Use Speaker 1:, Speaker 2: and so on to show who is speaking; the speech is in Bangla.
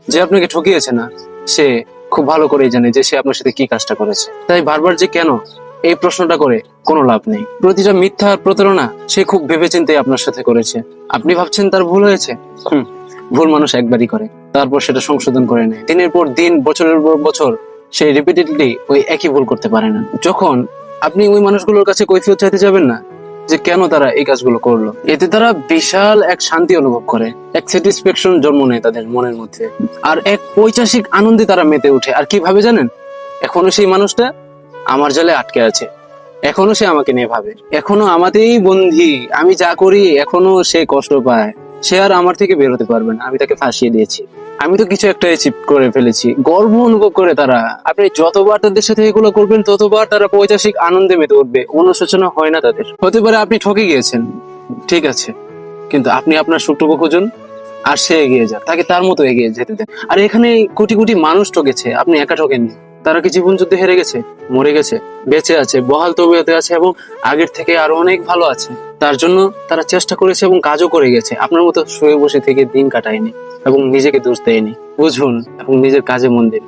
Speaker 1: যে আপনাকে ঠকিয়েছে না, সে খুব ভালো করেই জানে যে সে আপনার সাথে কি কাজটা করেছে। তাই বারবার যে কেন এই প্রশ্নটা করে কোনো লাভ নেই। প্রতিটা মিথ্যা আর প্রতারণা সে খুব ভেবেচিন্তে আপনার সাথে করেছে। আপনি ভাবছেন তার ভুল হয়েছে? ভুল মানুষ একবারই করে, তারপর সেটা সংশোধন করে নেয়। দিনের পর দিন, বছরের পর বছর সে রিপিটেডলি ওই একই ভুল করতে পারে না। যখন আপনি ওই মানুষগুলোর কাছে কৈফিয়ত চাইতে যাবেন না যে কেন তারা এই কাজগুলো করলো, এতে তারা বিশাল এক শান্তি অনুভব করে, এক স্যাটিসফ্যাকশন জন্ম নেয় তাদের মনের মধ্যে, আর এক পৈশাসিক আনন্দে তারা মেতে ওঠে। আর কিভাবে জানেন? এখনো সেই মানুষটা আমার জালে আটকে আছে, এখনো সে আমাকে নিয়ে ভাবে, এখনো আমাতেই বন্দী। আমি যা করি এখনো সে কষ্ট পায়। সে আর আমার থেকে বের হতে পারবে না, আমি তাকে ফাঁসিয়ে দিয়েছি। আমি তো কিছু একটা অ্যাচিভ করে ফেলেছি, গর্ব অনুভব করে তারা। আপনি যতবার তাদের সাথে এগুলো করবেন ততবার তারা পৈশাসিক আনন্দে মেতে উঠবে, অনুশোচনা হয় না তাদের। হতে পারে আপনি ঠকে গিয়েছেন, ঠিক আছে, কিন্তু আপনি আপনার সুখটুকু খুঁজুন আর সে এগিয়ে যান, তাকে তার মতো এগিয়ে যেতে দেন। আর এখানে কোটি কোটি মানুষ ঠকেছে, আপনি একা ঠকেননি। তারা কি জীবন যুদ্ধে হেরে গেছে, মরে গেছে, বেঁচে আছে, বহাল তবিয়তে আছে এবং আগের থেকে আরো অনেক ভালো আছে। তার জন্য তারা চেষ্টা করেছে এবং কাজও করে গেছে। আপনার মতো শুয়ে বসে থেকে দিন কাটায়নি এবং নিজেকে দোষ দেয়নি। বুঝুন এবং নিজের কাজে মন দিন।